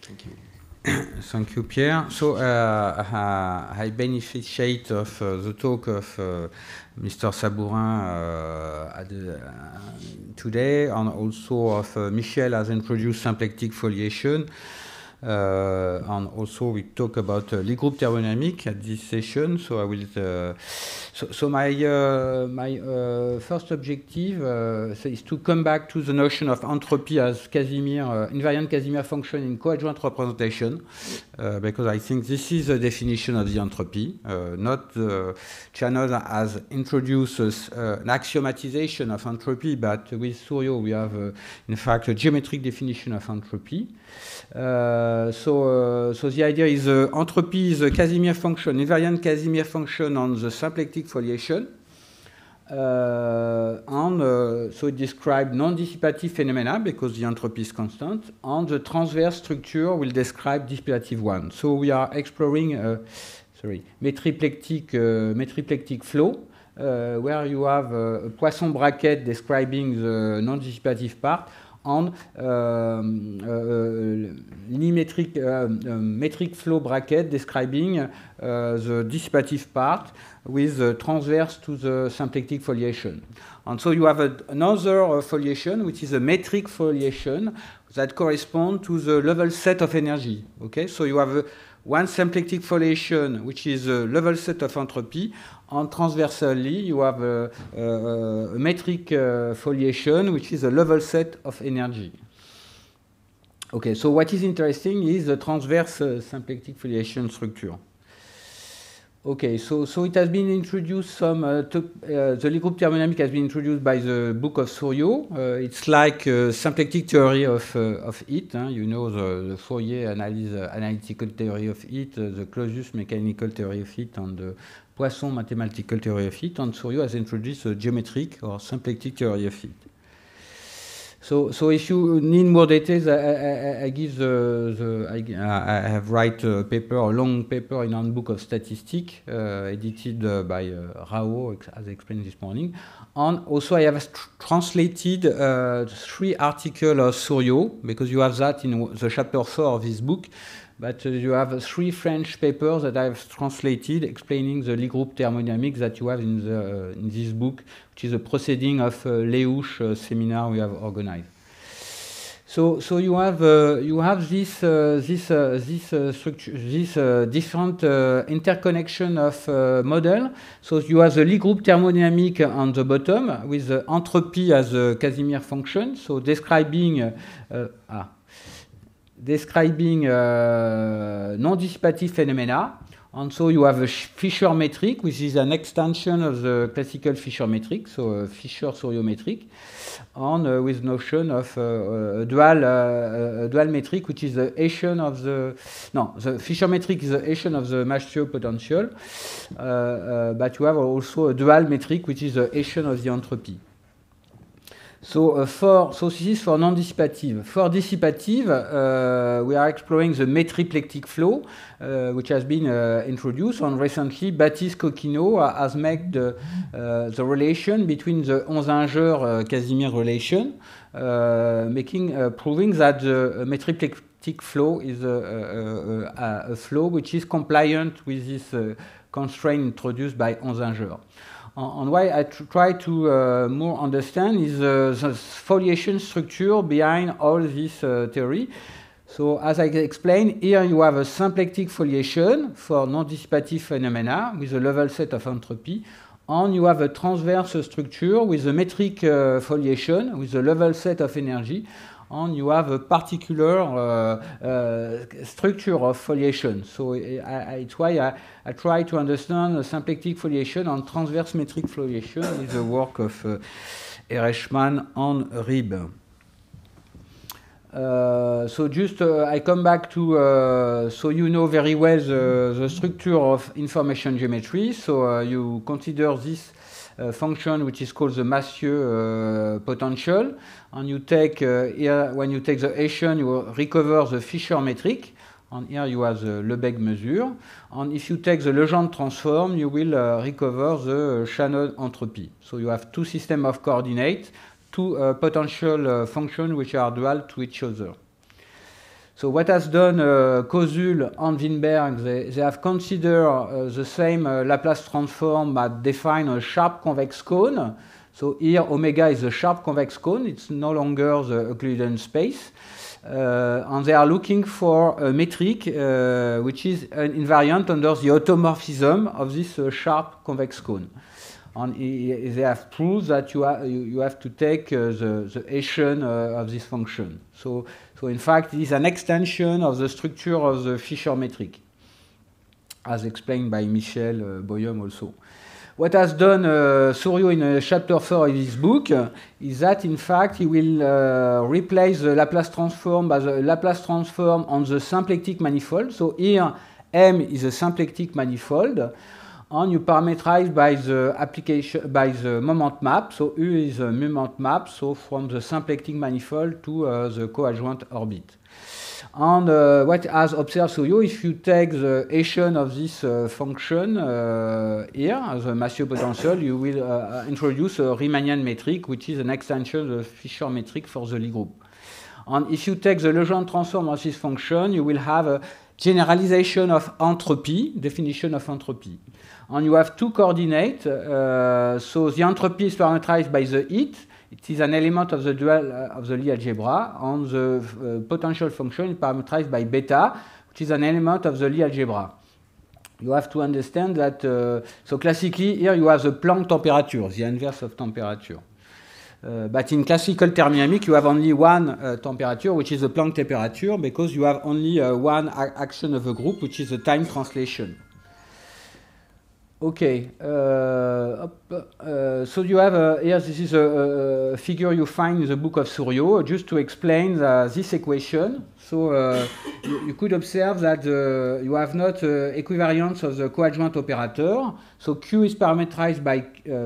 Thank you. Thank you, Pierre. So I beneficiate of the talk of Mr. Sabourin today, and also of Michel has introduced symplectic foliation. And also we talk about Lie group thermodynamic at this session. So I will. So my first objective is to come back to the notion of entropy as Casimir invariant Casimir function in coadjoint representation, because I think this is the definition of the entropy. Not Chanos has introduced an axiomatization of entropy, but with Souriau we have in fact a geometric definition of entropy. So the idea is entropy is a Casimir function, invariant Casimir function on the symplectic foliation. So it describes non-dissipative phenomena because the entropy is constant, and the transverse structure will describe dissipative one. So we are exploring metriplectic flow, where you have a Poisson bracket describing the non-dissipative part, and metric flow bracket describing the dissipative part with transverse to the symplectic foliation. And so you have another foliation, which is a metric foliation that corresponds to the level set of energy. Okay, so you have one symplectic foliation, which is a level set of entropy, and transversally you have a metric foliation, which is a level set of energy. Okay, so what is interesting is the transverse symplectic foliation structure. Okay, so it has been introduced the Lie group thermodynamic has been introduced by the book of Souriau. It's like symplectic theory of heat. You know the Fourier analytical theory of heat, the Clausius mechanical theory of heat, and the Poisson mathematical theory of heat. And Souriau has introduced a geometric or symplectic theory of heat. So if you need more details, I have write a paper, a long paper in Handbook of Statistics, edited by Rao, as explained this morning. And also I have translated 3 articles of Souriau, because you have that in the chapter 4 of this book. But you have 3 French papers that I've translated explaining the Lie group thermodynamics that you have in this book, which is a proceeding of Léouche seminar we have organized. So you have this different interconnection of model. So you have the Lie group thermodynamic on the bottom with the entropy as a Casimir function. So describing non-dissipative phenomena. And so you have a Fisher metric, which is an extension of the classical Fisher metric, so a Fisher-Souriau metric, and with notion of a dual metric, which is the Hessian of the Fisher metric is the Hessian of the Massieu potential, but you have also a dual metric, which is the Hessian of the entropy. So this is for non-dissipative. For dissipative, we are exploring the metriplectic flow, which has been introduced, and recently Baptiste-Coquinot has made the relation between the Onzinger-Casimir relation, proving that the metriplectic flow is a flow which is compliant with this constraint introduced by Onzinger. And why I try to more understand is the foliation structure behind all this theory. So as I explained, here you have a symplectic foliation for non-dissipative phenomena with a level set of entropy, and you have a transverse structure with a metric foliation with a level set of energy, and you have a particular structure of foliation. So it's why I try to understand the symplectic foliation and transverse metric foliation with the work of Ereshman and Rib. So just I come back to, so you know very well the structure of information geometry. So you consider this function which is called the Massieu potential, and you take here, when you take the Hessian, you recover the Fisher metric, and here you have the Lebesgue measure, and if you take the Legendre transform, you will recover the Shannon entropy. So you have 2 systems of coordinates, 2 potential functions which are dual to each other. So what has done Kosul and Winberg, they have considered the same Laplace transform but define a sharp convex cone. So here omega is a sharp convex cone, it's no longer the Euclidean space. And they are looking for a metric which is an invariant under the automorphism of this sharp convex cone. And they have proved that you have to take the Hessian of this function. So in fact, it is an extension of the structure of the Fisher metric, as explained by Michel Boyum also. What has done Souriau in chapter 4 of his book is that, in fact, he will replace the Laplace transform by the Laplace transform on the symplectic manifold. So here, M is a symplectic manifold, and you parameterize by the application by the moment map. So U is a moment map, so from the symplectic manifold to the coadjoint orbit. And what has observed Souriau, if you take the Hessian of this function here as a Massieu potential, you will introduce a Riemannian metric, which is an extension of the Fisher metric for the Lie group. And if you take the Legendre transform of this function, you will have a generalization of entropy, definition of entropy. And you have two coordinates. So the entropy is parameterized by the heat. It is an element of the dual of the Lie algebra. And the potential function is parameterized by beta, which is an element of the Lie algebra. You have to understand that, so classically, here you have the Planck temperature, the inverse of temperature. But in classical thermodynamics, you have only one temperature, which is the Planck temperature, because you have only one action of a group, which is the time translation. Okay, so you have here, this is a figure you find in the book of Souriau, just to explain this equation. So you could observe that you have not equivariance of the coadjoint operator. So Q is parameterized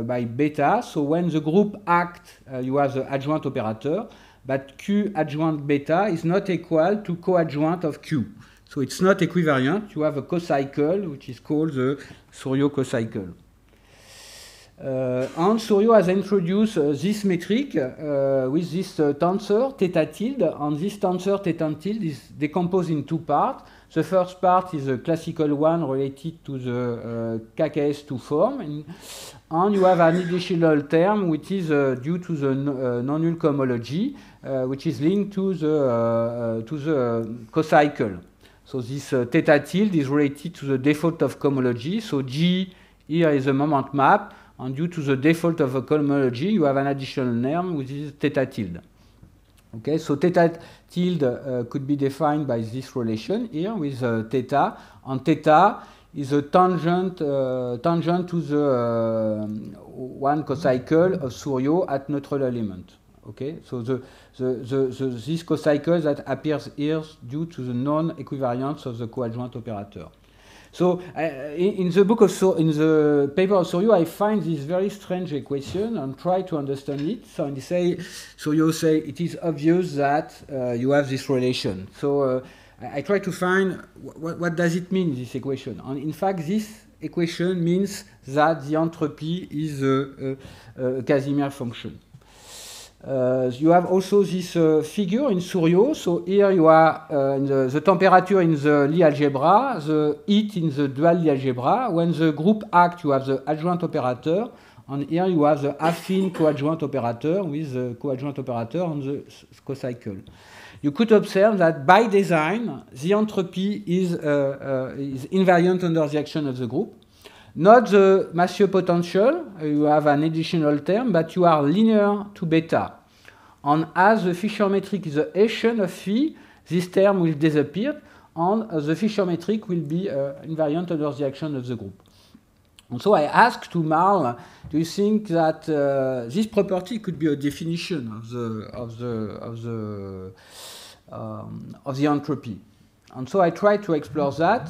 by beta. So when the group acts, you have the adjoint operator, but Q adjoint beta is not equal to coadjoint of Q. So it's not equivalent. You have a cocycle, which is called the Souriau cocycle. And Souriau has introduced this metric with this tensor, theta tilde, and this tensor, theta tilde, is decomposed in two parts. The first part is a classical one related to the KKS2 form, and you have an additional term which is due to the non-null cohomology, which is linked to the cocycle. So this theta tilde is related to the default of cohomology. So G here is a moment map, and due to the default of a cohomology, you have an additional term which is theta tilde. Okay, so theta tilde could be defined by this relation here with theta, and theta is a tangent to the one cocycle of Souriau at neutral element. Okay, so this cocycle that appears here due to the non-equivariance of the coadjoint operator. So in the book of in the paper of Souriau, I find this very strange equation and try to understand it. So Souriau say it is obvious that you have this relation. So I try to find what does it mean, this equation. And in fact, this equation means that the entropy is a Casimir function. You have also this figure in Souriau. So here you are the temperature in the Lie algebra, the heat in the dual Lie algebra. When the group acts, you have the adjoint operator, and here you have the affine coadjoint operator with the coadjoint operator on the cocycle. You could observe that by design, the entropy is invariant under the action of the group. Not the Massieu potential, you have an additional term, but you are linear to beta. And as the Fisher metric is a Hessian of phi, this term will disappear, and the Fisher metric will be invariant under the action of the group. And so I asked to Marl, do you think that this property could be a definition of the entropy? And so I tried to explore that.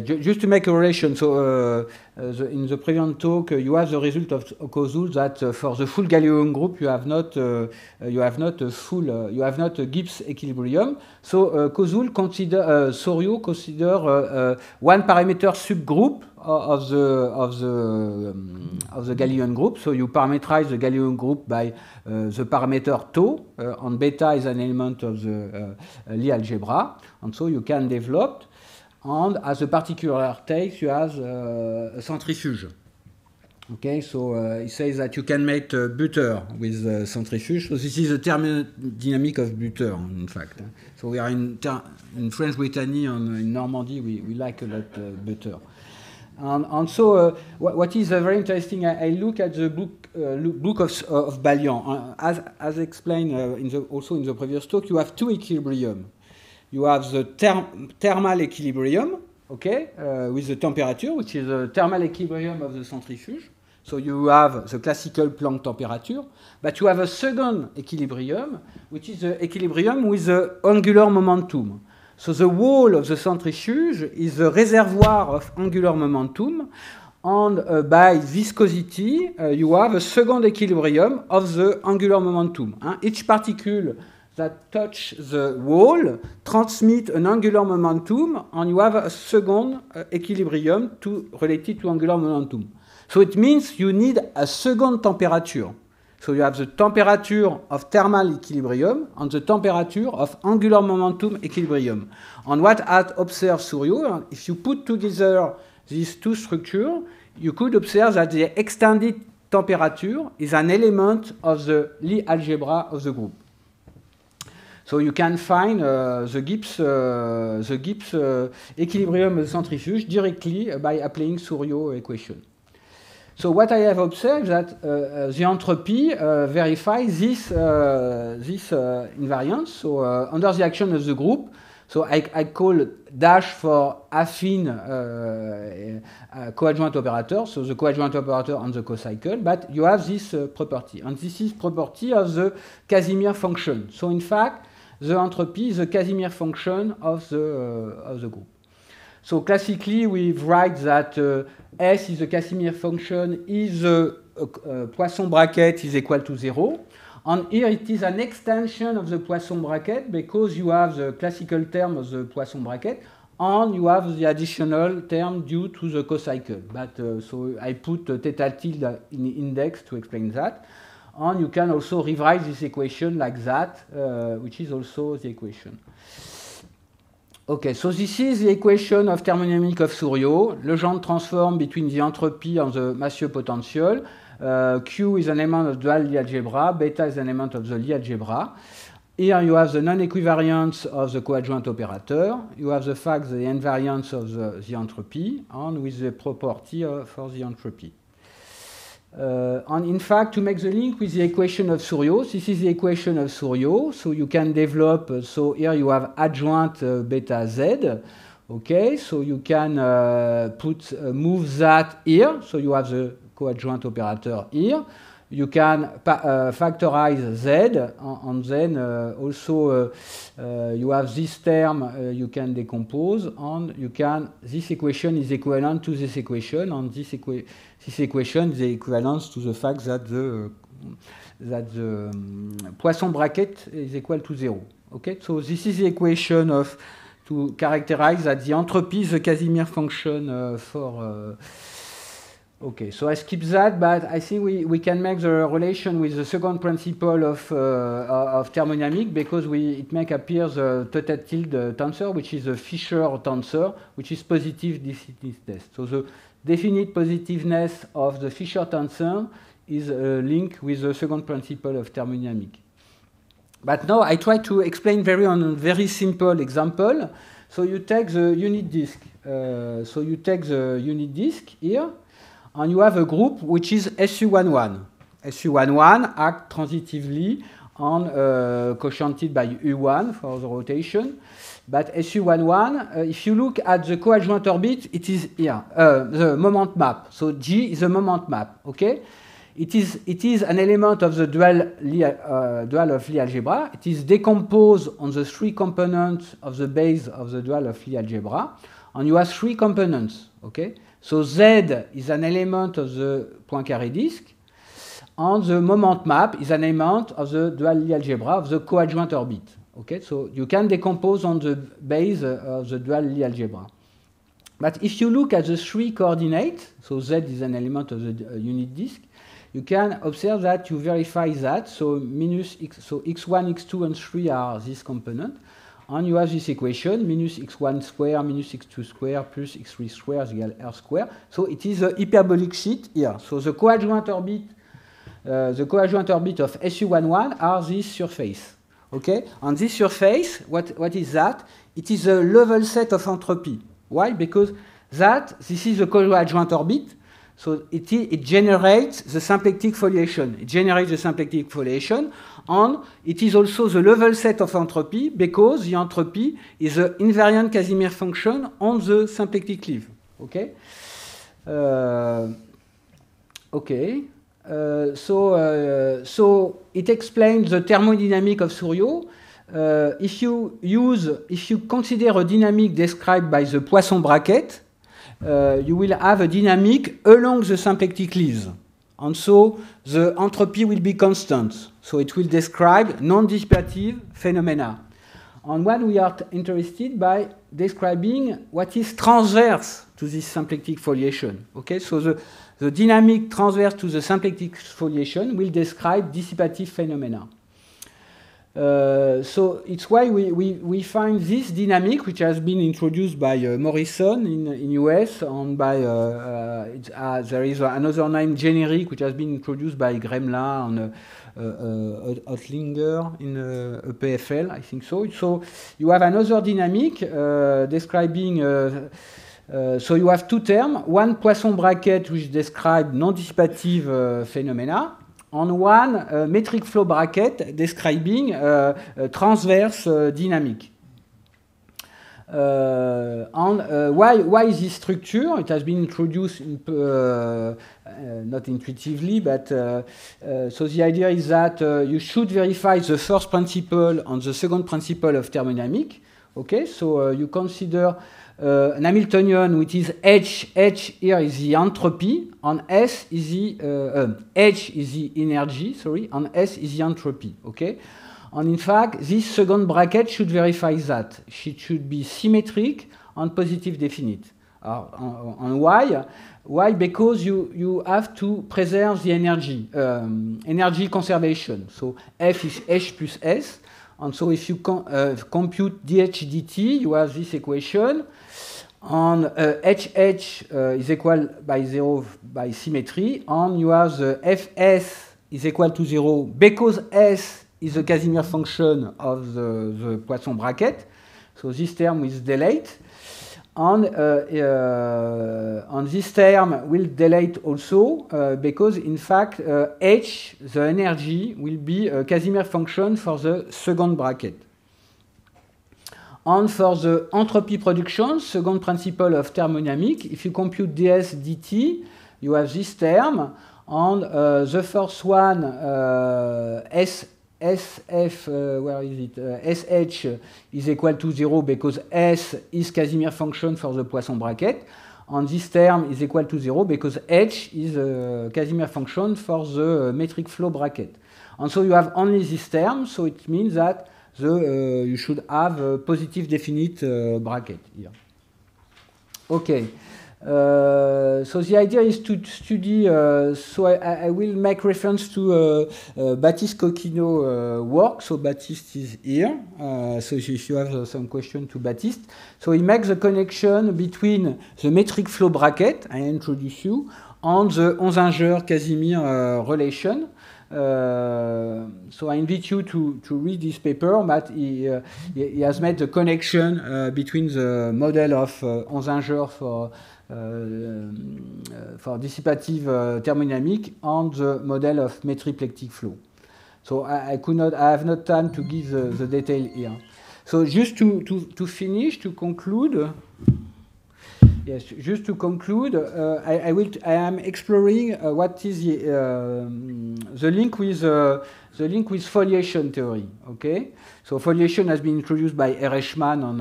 Just to make a relation, so in the previous talk, you have the result of Kosul that for the full Galilean group, you have not a Gibbs equilibrium. So Kosul Souriau consider one parameter subgroup of the Galilean group. So you parameterize the Galilean group by the parameter tau, and beta is an element of the Lie algebra, and so you can develop. And as a particular case, you have a centrifuge. Okay, so it says that you can make butter with centrifuge. So this is the thermodynamic of butter, in fact. So we are in French Brittany and in Normandy, we like a lot butter. And so what is very interesting, I look at the book of Balian. As explained also in the previous talk, you have two equilibrium. You have the thermal equilibrium, okay, with the temperature, which is the thermal equilibrium of the centrifuge. So you have the classical Planck temperature, but you have a second equilibrium, which is the equilibrium with the angular momentum. So the wall of the centrifuge is the reservoir of angular momentum, and by viscosity, you have a second equilibrium of the angular momentum. Each particle that touch the wall transmit an angular momentum, and you have a second equilibrium related to angular momentum. So it means you need a second temperature. So you have the temperature of thermal equilibrium and the temperature of angular momentum equilibrium. And what had observed Souriau, if you put together these two structures, you could observe that the extended temperature is an element of the Lie algebra of the group. So you can find the Gibbs equilibrium of the centrifuge directly by applying Souriau equation. So what I have observed that the entropy verifies this invariance. So under the action of the group, so I call dash for affine coadjoint operator. So the coadjoint operator on the cocycle, but you have this property, and this is property of the Casimir function. So in fact, the entropy is the Casimir function of the group. So classically, we write that S is the Casimir function if the Poisson bracket is equal to 0. And here it is an extension of the Poisson bracket because you have the classical term of the Poisson bracket and you have the additional term due to the cocycle. But so I put theta tilde in the index to explain that. And you can also rewrite this equation like that, which is also the equation. Okay, so this is the equation of thermodynamic of Souriau. Legendre transform between the entropy and the Massieu potential. Q is an element of dual Lie algebra. Beta is an element of the Lie algebra. Here you have the non-equivariance of the coadjoint operator. You have the fact the invariance of the entropy, and with the property for the entropy. And in fact, to make the link with the equation of Souriau, this is the equation of Souriau. So you can develop, so here you have adjoint beta z. Okay, so you can move that here. So you have the coadjoint operator here. You can factorize z, and then also you have this term you can decompose, and you can, this equation is equivalent to this equation, and this equation is equivalent to the fact that the Poisson bracket is equal to 0. Okay, so this is the equation of to characterize that the entropy is the Casimir function for. Okay, so I skip that, but I think we can make the relation with the second principle of thermodynamic because it makes appear the theta tilde tensor, which is a Fisher tensor, which is positive definiteness. So the definite positiveness of the Fisher tensor is linked with the second principle of thermodynamic. But now I try to explain on a very simple example. So you take the unit disk. So you take the unit disk here. And you have a group which is SU11. SU11 acts transitively and quotiented by U1 for the rotation. But SU11, if you look at the coadjoint orbit, it is here, the moment map. So G is a moment map, okay? It is an element of the dual of Lie algebra. It is decomposed on the three components of the base of the dual of Lie algebra. And you have three components, okay? So Z is an element of the Poincaré disk, and the moment map is an element of the dual Lie algebra of the coadjoint orbit. Okay, so you can decompose on the base of the dual Lie algebra. But if you look at the 3 coordinates, so Z is an element of the unit disk, you can observe that you verify that. So minus x, so x1, x2, and 3 are this component. And you have this equation, minus x1 square, minus x2 square, plus x3 square is equal R square. So it is a hyperbolic sheet here. So the coadjoint orbit of SU11 are this surface. Okay? On this surface, what is that? It is a level set of entropy. Why? Because this is the coadjoint orbit. So it generates the symplectic foliation. It generates the symplectic foliation, and it is also the level set of entropy because the entropy is the invariant Casimir function on the symplectic leaf. Okay. So it explains the thermodynamic of Souriau. If you consider a dynamic described by the Poisson bracket, you will have a dynamic along the symplectic leaves. And so the entropy will be constant. So it will describe non-dissipative phenomena. And when we are interested by describing what is transverse to this symplectic foliation. Okay, so the dynamic transverse to the symplectic foliation will describe dissipative phenomena. So it's why we find this dynamic, which has been introduced by Morrison in US, and by there is another name generic which has been introduced by Gremla and Ottlinger in EPFL, I think so. So you have another dynamic describing. So you have 2 terms: one Poisson bracket which describes non-dissipative phenomena, and one metric flow bracket describing transverse dynamic. Why is this structure? It has been introduced not intuitively, but so the idea is that you should verify the first principle and the second principle of thermodynamic. Okay, so you consider an Hamiltonian, which is H here is the entropy, and S is the H is the energy, sorry, and S is the entropy. Okay, and in fact, this second bracket should verify that it should be symmetric and positive definite. And why? Why? Because you have to preserve the energy, energy conservation. So F is H plus S, and so if you compute dH dt, you have this equation. And HH is equal by 0 by symmetry, and you have the Fs is equal to 0 because S is the Casimir function of the Poisson bracket. So this term is delayed, and this term will delete also because in fact H, the energy, will be a Casimir function for the second bracket. And for the entropy production, second principle of thermodynamic, if you compute ds dt, you have this term, and the first one, SF, where is it? SH is equal to 0 because S is Casimir function for the Poisson bracket, and this term is equal to 0 because H is a Casimir function for the metric flow bracket. And so you have only this term, so it means that you should have a positive definite bracket here. Okay. So the idea is to study, so I will make reference to Baptiste Coquino work. So Baptiste is here. So if you have some question to Baptiste. So he makes the connection between the metric flow bracket, I introduce you, and the Onzinger-Casimir relation. So I invite you to read this paper, but he has made the connection between the model of Onzinger for dissipative thermodynamic and the model of metriplectic flow. So I have not time to give the detail here. So just to finish, to conclude. Yes, just to conclude, I am exploring what is the link with foliation theory. Okay, so foliation has been introduced by Ereshman and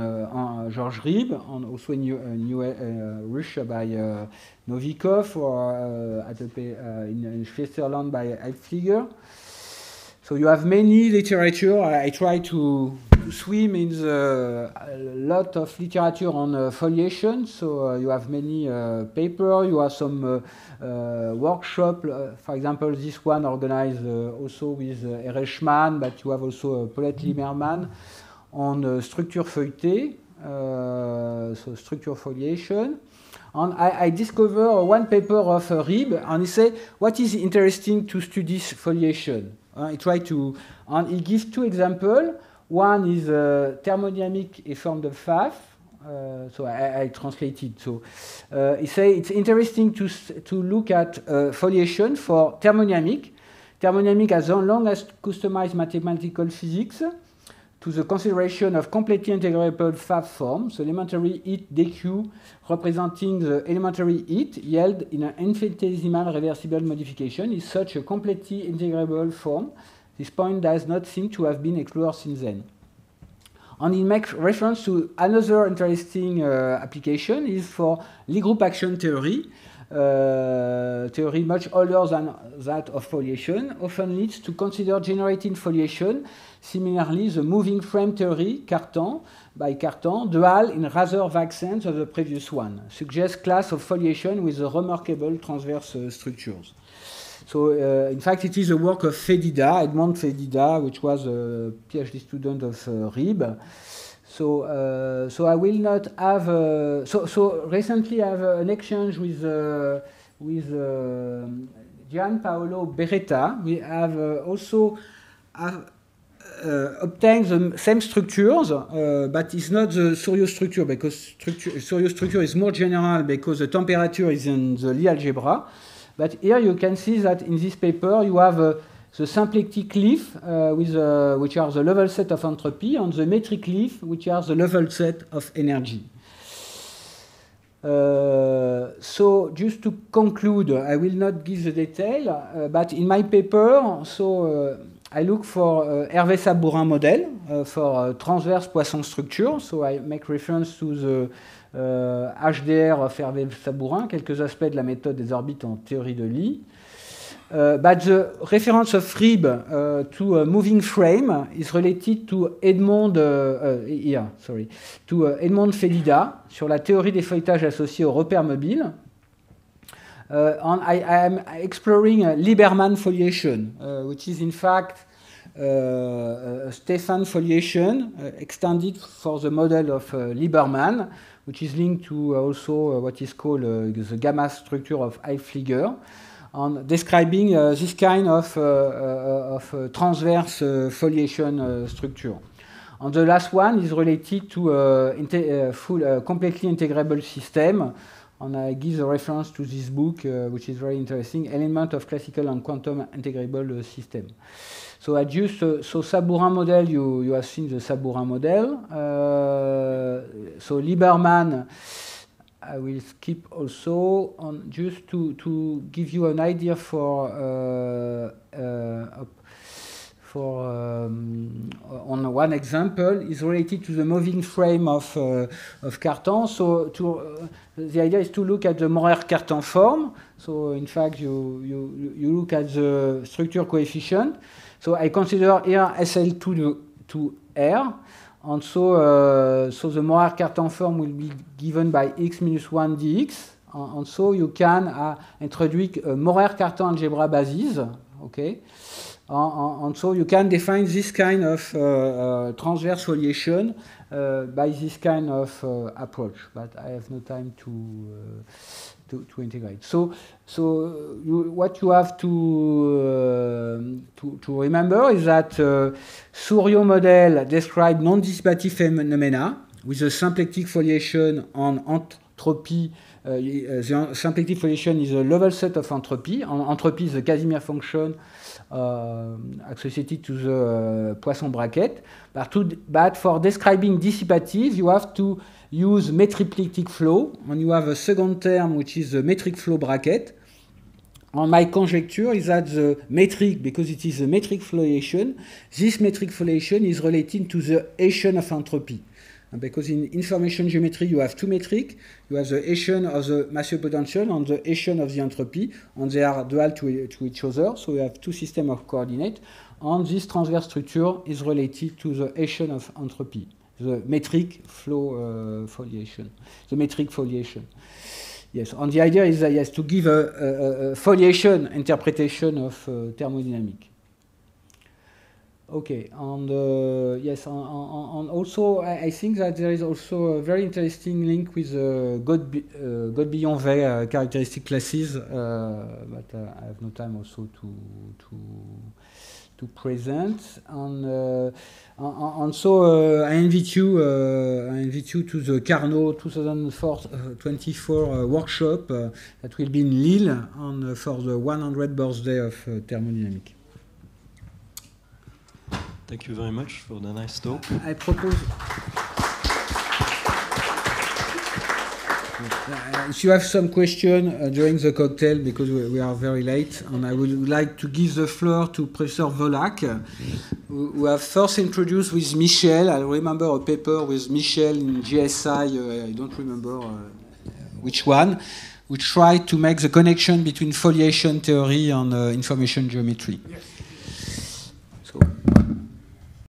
George Rieb, and also in Russia by Novikov, or in Switzerland by Heipfliger. So you have many literature. I try to to swim in a lot of literature on foliation. So you have many paper. You have some workshop. For example, this one organized also with Ereshman, but you have also Paulette Limerman on structure feuilletée, so structure foliation. And I discovered one paper of Rib, and he said, what is interesting to study foliation? He tried to, and he gives two examples. One is thermodynamic effort de Pfaff. So I translated. So he said it's interesting to look at foliation for thermodynamic. Thermodynamic as long as customized mathematical physics to the consideration of completely integrable Pfaff form, so elementary heat dq representing the elementary heat yield in an infinitesimal reversible modification is such a completely integrable form. This point does not seem to have been explored since then. And it makes reference to another interesting application is for Lie group action theory. Theory much older than that of foliation, often leads to consider generating foliation. Similarly, the moving frame theory, Cartan, by Cartan, dual in rather vague sense of the previous one, suggests class of foliation with remarkable transverse structures. So, in fact, it is a work of Fedida, Edmond Fedida, which was a PhD student of Rib. So I will not have. So recently I have an exchange with Gianpaolo Beretta. We have also obtained the same structures, but it's not the Souriau structure because Souriau structure is more general because the temperature is in the Lie algebra. But here you can see that in this paper you have the symplectic leaf, which are the level set of entropy, and the metric leaf, which are the level set of energy. So just to conclude, I will not give the detail, but in my paper, I look for Hervé Sabourin model for transverse Poisson structure. So I make reference to the HDR of Hervé Sabourin, quelques aspects de la méthode des orbites en théorie de Lie. But the reference of Rib to a moving frame is related to Edmond Fedida sur la théorie des feuilletages associés aux repères mobiles. And I am exploring Lieberman foliation, which is in fact Stefan foliation extended for the model of Lieberman, which is linked to also what is called the gamma structure of Heifliger. On describing this kind of transverse foliation structure. And the last one is related to completely integrable system. And I give the reference to this book, which is very interesting, Element of Classical and Quantum Integrable System. So I just, so Sabourin model, you have seen the Sabourin model. So Lieberman, I will skip also on just to give you an idea for on one example is related to the moving frame of Cartan. So the idea is to look at the Maurer-Cartan form. So in fact you look at the structure coefficient. So I consider here SL2 to R. And so the Maurer-Cartan form will be given by x minus 1 dx. And so you can introduce a Maurer-Cartan algebra basis. Okay. And so you can define this kind of transverse foliation by this kind of approach. But I have no time to integrate. So what you have to remember is that Souriau model describes non-dissipative phenomena with a symplectic foliation on entropy. The symplectic foliation is a level set of entropy. Entropy is the Casimir function associated to the Poisson bracket. But for describing dissipative, you have to use metriplectic flow, and you have a second term which is the metric flow bracket. And my conjecture is that the metric, because it is a metric foliation, this metric foliation is related to the Hessian of entropy. And because in information geometry you have two metric, you have the Hessian of the Massieu potential and the Hessian of the entropy, and they are dual to each other, so you have two systems of coordinates. and this transverse structure is related to the Hessian of entropy, the metric flow foliation, the metric foliation. Yes, and the idea is yes, to give a foliation interpretation of thermodynamic. Okay, and yes, and also I think that there is also a very interesting link with Godbillon-Weil characteristic classes, but I have no time also to present. And so I invite you to the Carnot 2024 workshop that will be in Lille for the 100th birthday of thermodynamics. Thank you very much for the nice talk. I propose, if you have some question during the cocktail, because we are very late, and I would like to give the floor to Professor Volack, who have first introduced with Michel. I remember a paper with Michel in GSI, I don't remember which one, which tried to make the connection between foliation theory and information geometry. Yes.